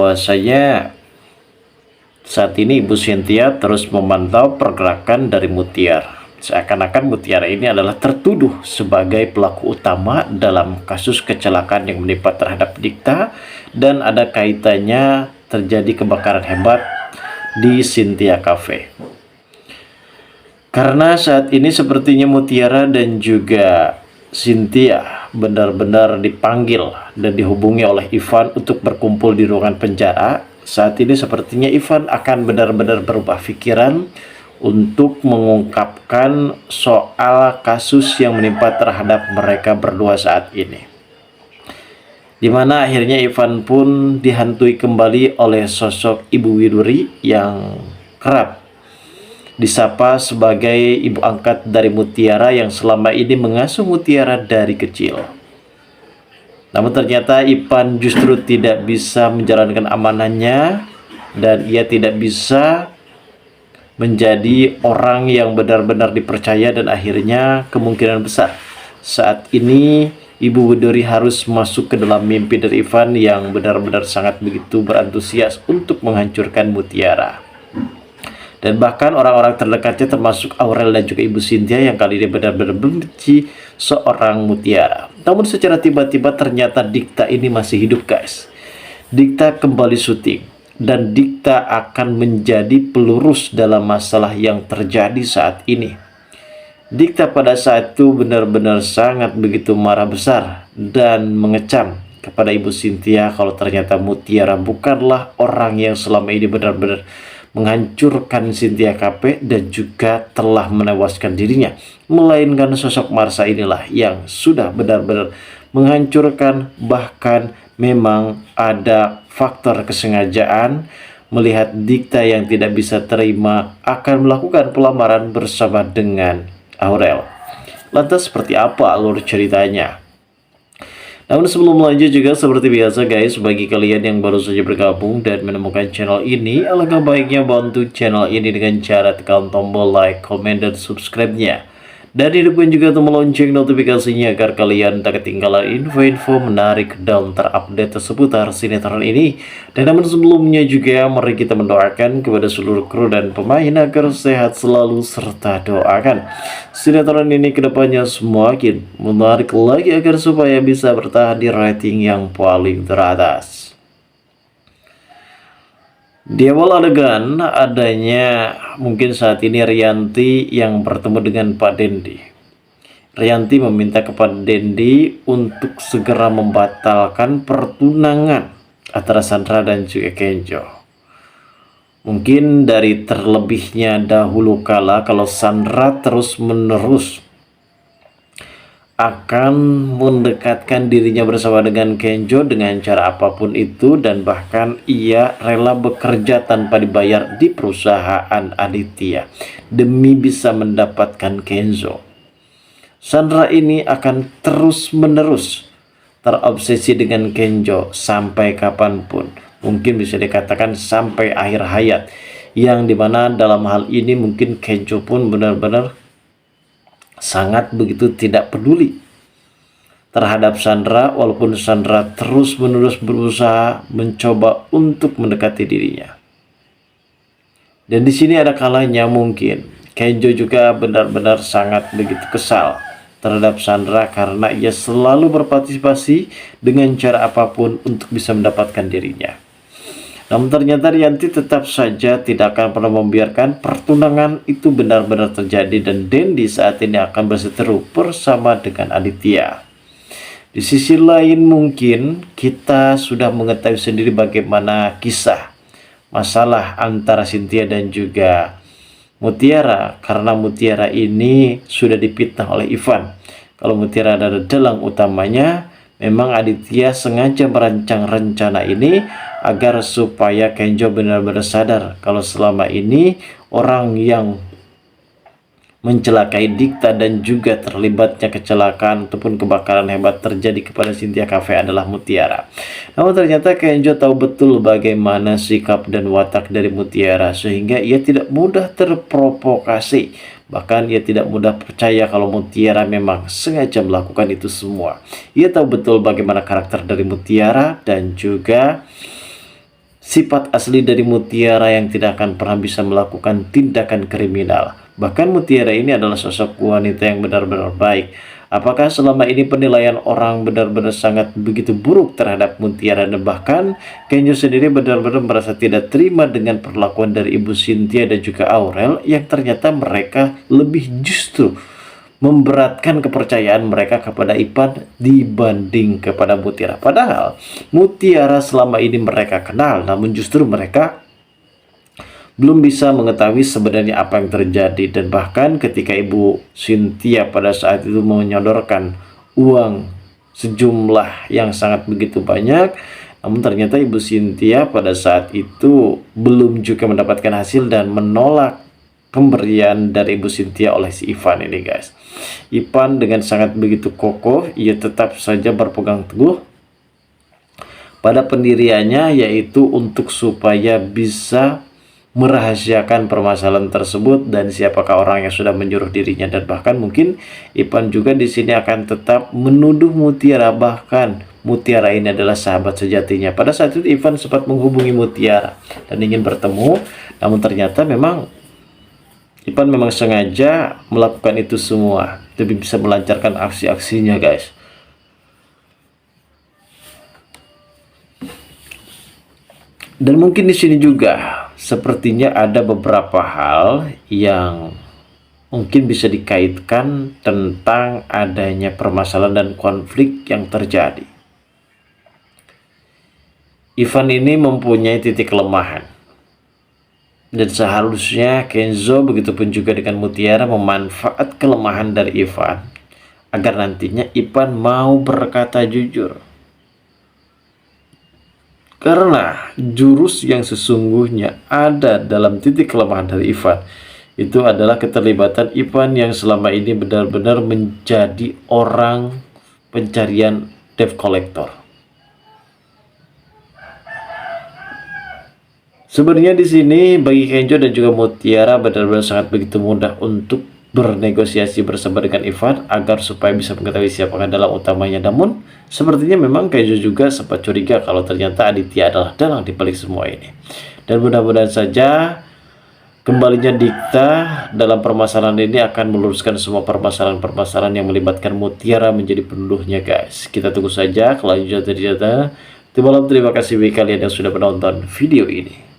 bahwasanya saat ini Ibu Cynthia terus memantau pergerakan dari Mutiara. Seakan-akan Mutiara ini adalah tertuduh sebagai pelaku utama dalam kasus kecelakaan yang menimpa terhadap Dikta, dan ada kaitannya terjadi kebakaran hebat di Cynthia Cafe. Karena saat ini sepertinya Mutiara dan juga Cynthia benar-benar dipanggil dan dihubungi oleh Ivan untuk berkumpul di ruangan penjara. Saat ini sepertinya Ivan akan benar-benar berubah pikiran untuk mengungkapkan soal kasus yang menimpa terhadap mereka berdua saat ini. Dimana akhirnya Ivan pun dihantui kembali oleh sosok Ibu Widuri yang kerap disapa sebagai ibu angkat dari Mutiara yang selama ini mengasuh Mutiara dari kecil. Namun ternyata Ivan justru tidak bisa menjalankan amanahnya dan ia tidak bisa menjadi orang yang benar-benar dipercaya, dan akhirnya kemungkinan besar saat ini Ibu Widuri harus masuk ke dalam mimpi dari Ivan yang benar-benar sangat begitu berantusias untuk menghancurkan Mutiara. Dan bahkan orang-orang terdekatnya termasuk Aurel dan juga Ibu Cynthia yang kali ini benar-benar membenci seorang Mutiara. Namun secara tiba-tiba ternyata Dikta ini masih hidup, guys. Dikta kembali syuting dan Dikta akan menjadi pelurus dalam masalah yang terjadi saat ini. Dikta pada saat itu benar-benar sangat begitu marah besar dan mengecam kepada Ibu Cynthia kalau ternyata Mutiara bukanlah orang yang selama ini benar-benar menghancurkan Cynthia Cafe dan juga telah menewaskan dirinya, melainkan sosok Marsha inilah yang sudah benar-benar menghancurkan. Bahkan memang ada faktor kesengajaan melihat Dikta yang tidak bisa terima akan melakukan pelamaran bersama dengan Aurel. Lantas seperti apa alur ceritanya? Namun sebelum lanjut juga seperti biasa guys, bagi kalian yang baru saja bergabung dan menemukan channel ini, alangkah baiknya bantu channel ini dengan cara tekan tombol like, comment, dan subscribe-nya. Dan hidupkan juga tombol lonceng notifikasinya agar kalian tak ketinggalan info-info menarik dan terupdate seputar sinetron ini. Dan namun sebelumnya juga mari kita mendoakan kepada seluruh kru dan pemain agar sehat selalu serta doakan sinetron ini kedepannya semakin menarik lagi agar supaya bisa bertahan di rating yang paling teratas. Di awal adegan adanya mungkin saat ini Rianti yang bertemu dengan Pak Dendi. Rianti meminta kepada Dendi untuk segera membatalkan pertunangan antara Sandra dan juga Kenjo. Mungkin dari terlebihnya dahulu kala kalau Sandra terus-menerus akan mendekatkan dirinya bersama dengan Kenjo dengan cara apapun itu, dan bahkan ia rela bekerja tanpa dibayar di perusahaan Aditya demi bisa mendapatkan Kenzo. Sandra ini akan terus-menerus terobsesi dengan Kenjo sampai kapanpun, mungkin bisa dikatakan sampai akhir hayat, yang dimana dalam hal ini mungkin Kenjo pun benar-benar sangat begitu tidak peduli terhadap Sandra, walaupun Sandra terus-menerus berusaha mencoba untuk mendekati dirinya. Dan di sini ada kalanya mungkin Kenjo juga benar-benar sangat begitu kesal terhadap Sandra karena ia selalu berpartisipasi dengan cara apapun untuk bisa mendapatkan dirinya. Namun ternyata Rianti tetap saja tidak akan pernah membiarkan pertunangan itu benar-benar terjadi, dan Dendi saat ini akan berseteru bersama dengan Aditya. Di sisi lain mungkin kita sudah mengetahui sendiri bagaimana kisah masalah antara Cynthia dan juga Mutiara, karena Mutiara ini sudah dipitnah oleh Ivan. Kalau Mutiara adalah dalang utamanya, memang Aditya sengaja merancang rencana ini agar supaya Kenjo benar-benar sadar kalau selama ini orang yang mencelakai Dikta dan juga terlibatnya kecelakaan ataupun kebakaran hebat terjadi kepada Cynthia Cafe adalah Mutiara. Namun ternyata Kenjo tahu betul bagaimana sikap dan watak dari Mutiara, sehingga ia tidak mudah terprovokasi. Bahkan ia tidak mudah percaya kalau Mutiara memang sengaja melakukan itu semua. Ia tahu betul bagaimana karakter dari Mutiara dan juga sifat asli dari Mutiara yang tidak akan pernah bisa melakukan tindakan kriminal. Bahkan Mutiara ini adalah sosok wanita yang benar-benar baik. Apakah selama ini penilaian orang benar-benar sangat begitu buruk terhadap Mutiara, dan bahkan Kenzo sendiri benar-benar merasa tidak terima dengan perlakuan dari Ibu Cynthia dan juga Aurel yang ternyata mereka lebih justru memberatkan kepercayaan mereka kepada Ipan dibanding kepada Mutiara. Padahal Mutiara selama ini mereka kenal, namun justru mereka belum bisa mengetahui sebenarnya apa yang terjadi. Dan bahkan ketika Ibu Cynthia pada saat itu menyodorkan uang sejumlah yang sangat begitu banyak, namun ternyata Ibu Cynthia pada saat itu belum juga mendapatkan hasil dan menolak pemberian dari Ibu Cynthia oleh si Ivan ini, guys. Ivan dengan sangat begitu kokoh, ia tetap saja berpegang teguh pada pendiriannya, yaitu untuk supaya bisa merahasiakan permasalahan tersebut dan siapakah orang yang sudah menyuruh dirinya. Dan bahkan mungkin Ipan juga di sini akan tetap menuduh Mutiara, bahkan Mutiara ini adalah sahabat sejatinya. Pada saat itu Ivan sempat menghubungi Mutiara dan ingin bertemu, namun ternyata memang Ipan memang sengaja melakukan itu semua demi bisa melancarkan aksi-aksinya, guys. Dan mungkin di sini juga sepertinya ada beberapa hal yang mungkin bisa dikaitkan tentang adanya permasalahan dan konflik yang terjadi. Ivan ini mempunyai titik kelemahan, dan seharusnya Kenzo begitupun juga dengan Mutiara memanfaat kelemahan dari Ivan agar nantinya Ivan mau berkata jujur. Karena jurus yang sesungguhnya ada dalam titik kelemahan dari Ivan itu adalah keterlibatan Ivan yang selama ini benar-benar menjadi orang pencarian debt collector. Sebenarnya di sini bagi Kenzo dan juga Mutiara benar-benar sangat begitu mudah untuk bernegosiasi bersama dengan Ivan agar supaya bisa mengetahui siapakah dalang utamanya. Namun sepertinya memang Kenzo juga sempat curiga kalau ternyata Aditya adalah dalang di balik semua ini. Dan mudah-mudahan saja kembalinya Dikta dalam permasalahan ini akan meluruskan semua permasalahan-permasalahan yang melibatkan Mutiara menjadi penuduhnya, guys. Kita tunggu saja kelanjutan ternyata. Terima kasih bagi kalian yang sudah menonton video ini.